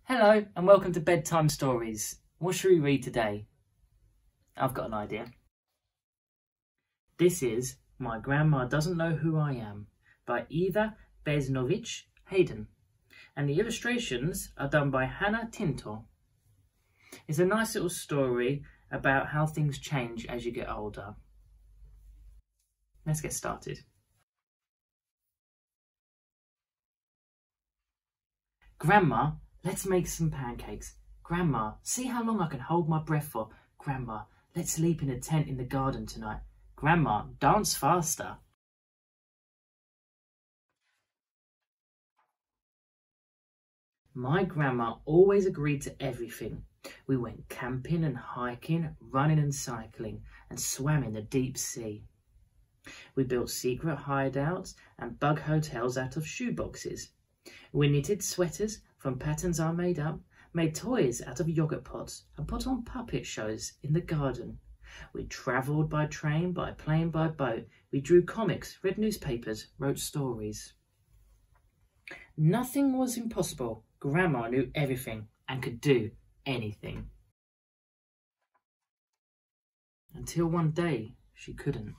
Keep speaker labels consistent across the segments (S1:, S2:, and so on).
S1: Hello and welcome to Bedtime Stories. What should we read today? I've got an idea. This is My Grandma Doesn't Know Who I Am by Iva Bezinović-Haydon, and the illustrations are done by Hana Tintor. It's a nice little story about how things change as you get older. Let's get started. Grandma, let's make some pancakes. Grandma, see how long I can hold my breath for. Grandma, let's sleep in a tent in the garden tonight. Grandma, dance faster. My grandma always agreed to everything. We went camping and hiking, running and cycling, and swam in the deep sea. We built secret hideouts and bug hotels out of shoeboxes. We knitted sweaters from patterns I made up, made toys out of yogurt pots, and put on puppet shows in the garden. We travelled by train, by plane, by boat. We drew comics, read newspapers, wrote stories. Nothing was impossible. Grandma knew everything and could do anything. Until one day she couldn't.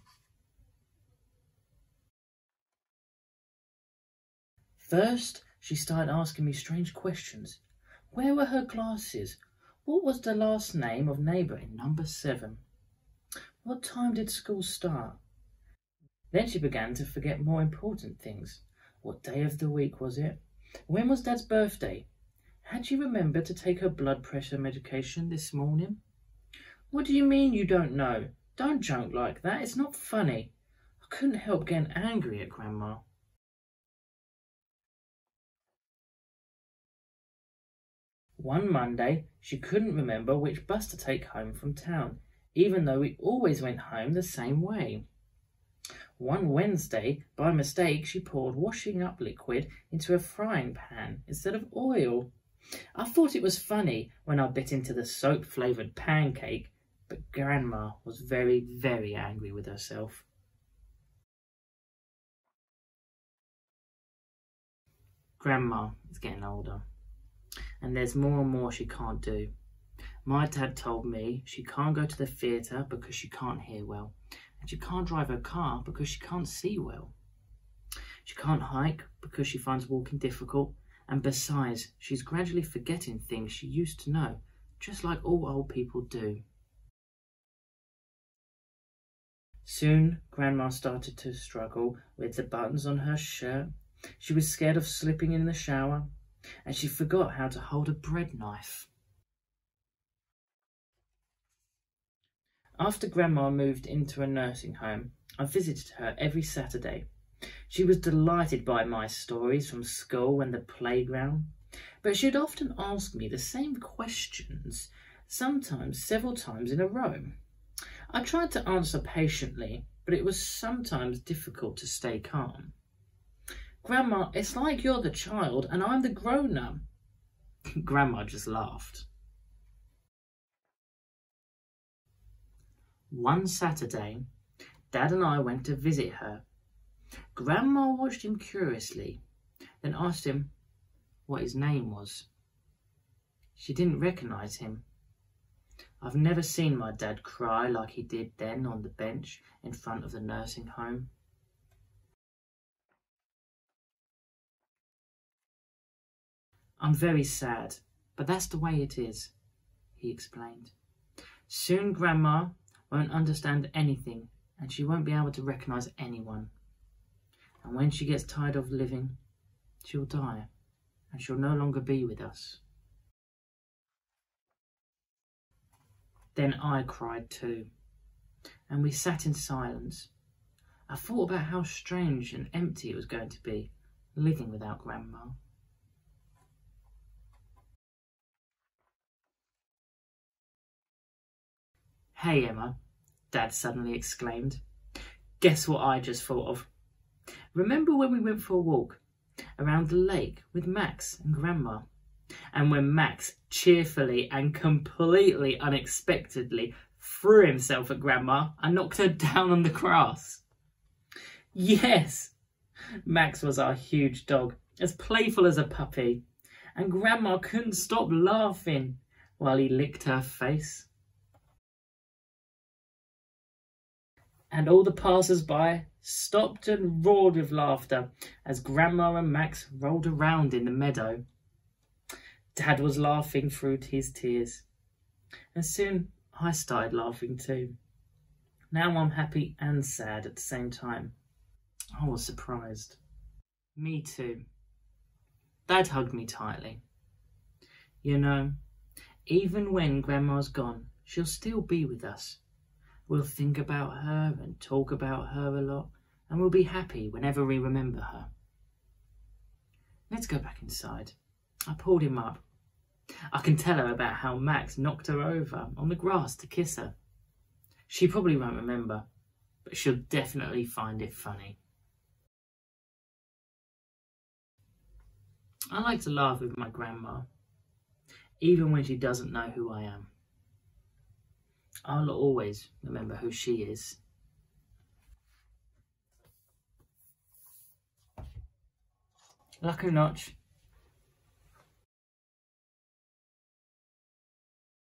S1: First, she started asking me strange questions. Where were her glasses? What was the last name of neighbour in number 7? What time did school start? Then she began to forget more important things. What day of the week was it? When was Dad's birthday? Had she remembered to take her blood pressure medication this morning? What do you mean you don't know? Don't joke like that, it's not funny. I couldn't help getting angry at Grandma. One Monday, she couldn't remember which bus to take home from town, even though we always went home the same way. One Wednesday, by mistake, she poured washing up liquid into a frying pan instead of oil. I thought it was funny when I bit into the soap-flavoured pancake, but Grandma was very, very angry with herself. Grandma is getting older, and there's more and more she can't do. My dad told me she can't go to the theatre because she can't hear well, and she can't drive her car because she can't see well. She can't hike because she finds walking difficult, and besides, she's gradually forgetting things she used to know, just like all old people do. Soon, Grandma started to struggle with the buttons on her shirt. She was scared of slipping in the shower, and she forgot how to hold a bread knife. After Grandma moved into a nursing home, I visited her every Saturday. She was delighted by my stories from school and the playground, but she'd often ask me the same questions, sometimes several times in a row. I tried to answer patiently, but it was sometimes difficult to stay calm. Grandma, it's like you're the child and I'm the grown-up. Grandma just laughed. One Saturday, Dad and I went to visit her. Grandma watched him curiously, then asked him what his name was. She didn't recognise him. I've never seen my dad cry like he did then on the bench in front of the nursing home. I'm very sad, but that's the way it is, he explained. Soon Grandma won't understand anything and she won't be able to recognise anyone. And when she gets tired of living, she'll die and she'll no longer be with us. Then I cried too, and we sat in silence. I thought about how strange and empty it was going to be living without Grandma. Hey Emma, Dad suddenly exclaimed. Guess what I just thought of? Remember when we went for a walk around the lake with Max and Grandma? And when Max cheerfully and completely unexpectedly threw himself at Grandma and knocked her down on the grass? Yes! Max was our huge dog, as playful as a puppy, and Grandma couldn't stop laughing while he licked her face. And all the passers-by stopped and roared with laughter as Grandma and Max rolled around in the meadow. Dad was laughing through his tears, and soon I started laughing too. Now I'm happy and sad at the same time. I was surprised. Me too. Dad hugged me tightly. You know, even when Grandma's gone, she'll still be with us. We'll think about her and talk about her a lot, and we'll be happy whenever we remember her. Let's go back inside. I pulled him up. I can tell her about how Max knocked her over on the grass to kiss her. She probably won't remember, but she'll definitely find it funny. I like to laugh with my grandma, even when she doesn't know who I am. I'll always remember who she is. Lucky Notch,